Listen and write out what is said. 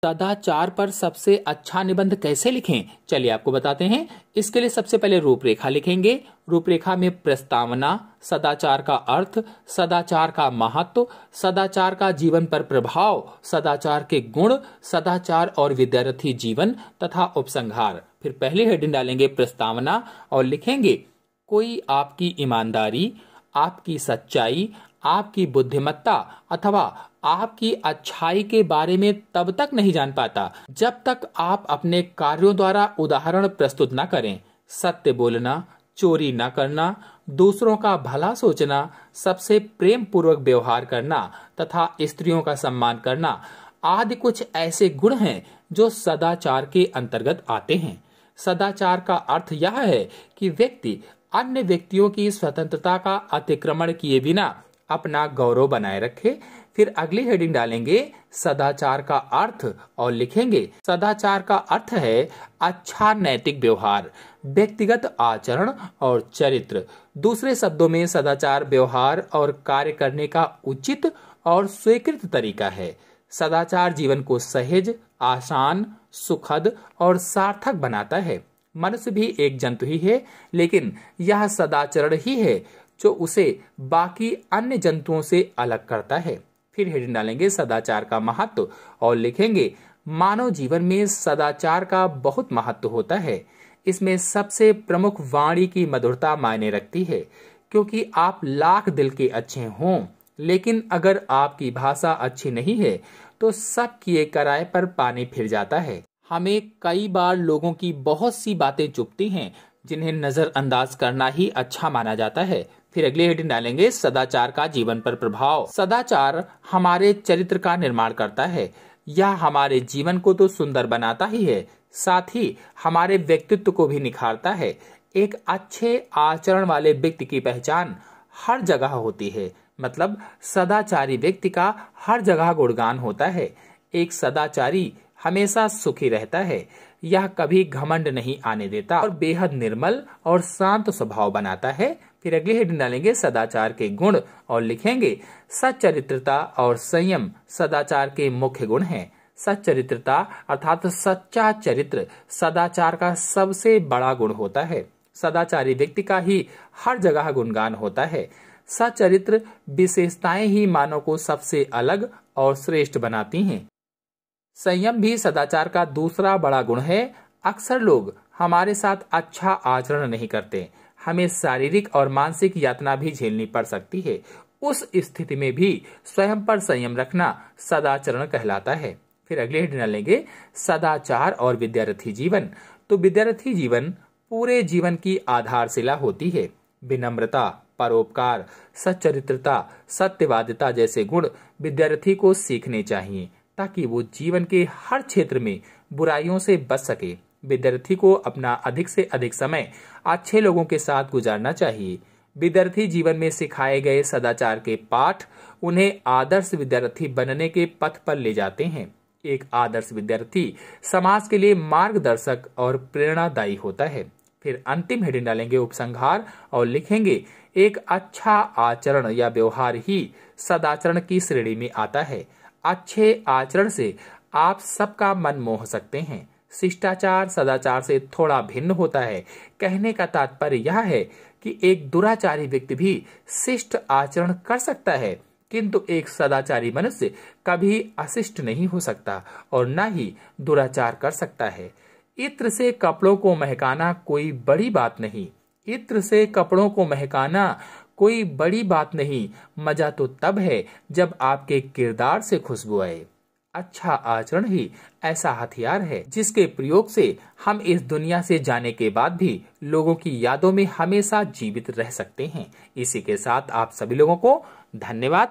सदाचार पर सबसे अच्छा निबंध कैसे लिखें, चलिए आपको बताते हैं। इसके लिए सबसे पहले रूपरेखा लिखेंगे। रूपरेखा में प्रस्तावना, सदाचार का अर्थ, सदाचार का महत्व, सदाचार का जीवन पर प्रभाव, सदाचार के गुण, सदाचार और विद्यार्थी जीवन तथा उपसंहार। फिर पहले हेडिंग डालेंगे प्रस्तावना और लिखेंगे कोई आपकी ईमानदारी, आपकी सच्चाई, आपकी बुद्धिमत्ता अथवा आपकी अच्छाई के बारे में तब तक नहीं जान पाता जब तक आप अपने कार्यों द्वारा उदाहरण प्रस्तुत न करें। सत्य बोलना, चोरी न करना, दूसरों का भला सोचना, सबसे प्रेम पूर्वक व्यवहार करना तथा स्त्रियों का सम्मान करना आदि कुछ ऐसे गुण हैं जो सदाचार के अंतर्गत आते हैं। सदाचार का अर्थ यह है कि व्यक्ति अन्य व्यक्तियों की स्वतंत्रता का अतिक्रमण किए बिना अपना गौरव बनाए रखे। फिर अगली हेडिंग डालेंगे सदाचार का अर्थ और लिखेंगे सदाचार का अर्थ है अच्छा नैतिक व्यवहार, व्यक्तिगत आचरण और चरित्र। दूसरे शब्दों में सदाचार व्यवहार और कार्य करने का उचित और स्वीकृत तरीका है। सदाचार जीवन को सहज, आसान, सुखद और सार्थक बनाता है। मनुष्य भी एक जंतु ही है, लेकिन यह सदाचरण ही है जो उसे बाकी अन्य जंतुओं से अलग करता है। फिर हेडिंग डालेंगे सदाचार का महत्व और लिखेंगे मानव जीवन में सदाचार का बहुत महत्व होता है। इसमें सबसे प्रमुख वाणी की मधुरता मायने रखती है, क्योंकि आप लाख दिल के अच्छे हों, लेकिन अगर आपकी भाषा अच्छी नहीं है तो सब किए कराए पर पानी फिर जाता है। हमें कई बार लोगों की बहुत सी बातें चुभती हैं जिन्हें नजरअंदाज करना ही अच्छा माना जाता है। फिर अगले हेडिंग डालेंगे सदाचार का जीवन पर प्रभाव। सदाचार हमारे चरित्र का निर्माण करता है। यह हमारे जीवन को तो सुंदर बनाता ही है, साथ ही हमारे व्यक्तित्व को भी निखारता है। एक अच्छे आचरण वाले व्यक्ति की पहचान हर जगह होती है, मतलब सदाचारी व्यक्ति का हर जगह गुणगान होता है। एक सदाचारी हमेशा सुखी रहता है, यह कभी घमंड नहीं आने देता और बेहद निर्मल और शांत स्वभाव बनाता है। फिर अगले हेडिंग डालेंगे सदाचार के गुण और लिखेंगे सच्चरित्रता और संयम सदाचार के मुख्य गुण हैं। सच्चरित्रता अर्थात सच्चा चरित्र सदाचार का सबसे बड़ा गुण होता है। सदाचारी व्यक्ति का ही हर जगह गुणगान होता है। सच्चरित्र विशेषताएं ही मानव को सबसे अलग और श्रेष्ठ बनाती हैं। संयम भी सदाचार का दूसरा बड़ा गुण है। अक्सर लोग हमारे साथ अच्छा आचरण नहीं करते, हमें शारीरिक और मानसिक यातना भी झेलनी पड़ सकती है। उस स्थिति में भी स्वयं पर संयम रखना सदाचरण कहलाता है। फिर अगले हेडिंग डालेंगे सदाचार और विद्यार्थी जीवन। तो विद्यार्थी जीवन पूरे जीवन की आधारशिला होती है। विनम्रता, परोपकार, सच्चरित्रता, सत्यवादिता जैसे गुण विद्यार्थी को सीखने चाहिए ताकि वो जीवन के हर क्षेत्र में बुराइयों से बच सके। विद्यार्थी को अपना अधिक से अधिक समय अच्छे लोगों के साथ गुजारना चाहिए। विद्यार्थी जीवन में सिखाए गए सदाचार के पाठ उन्हें आदर्श विद्यार्थी बनने के पथ पर ले जाते हैं। एक आदर्श विद्यार्थी समाज के लिए मार्गदर्शक और प्रेरणादायी होता है। फिर अंतिम हेडिंग डालेंगे उपसंहार और लिखेंगे एक अच्छा आचरण या व्यवहार ही सदाचरण की श्रेणी में आता है। अच्छे आचरण से आप सबका मन मोह सकते हैं। शिष्टाचार सदाचार से थोड़ा भिन्न होता है। कहने का तात्पर्य यह है कि एक दुराचारी व्यक्ति भी शिष्ट आचरण कर सकता है, किंतु एक सदाचारी मनुष्य कभी अशिष्ट नहीं हो सकता और न ही दुराचार कर सकता है। इत्र से कपड़ों को महकाना कोई बड़ी बात नहीं। इत्र से कपड़ों को महकाना कोई बड़ी बात नहीं। मजा तो तब है जब आपके किरदार से खुशबू आए। अच्छा आचरण ही ऐसा हथियार है जिसके प्रयोग से हम इस दुनिया से जाने के बाद भी लोगों की यादों में हमेशा जीवित रह सकते हैं। इसी के साथ आप सभी लोगों को धन्यवाद।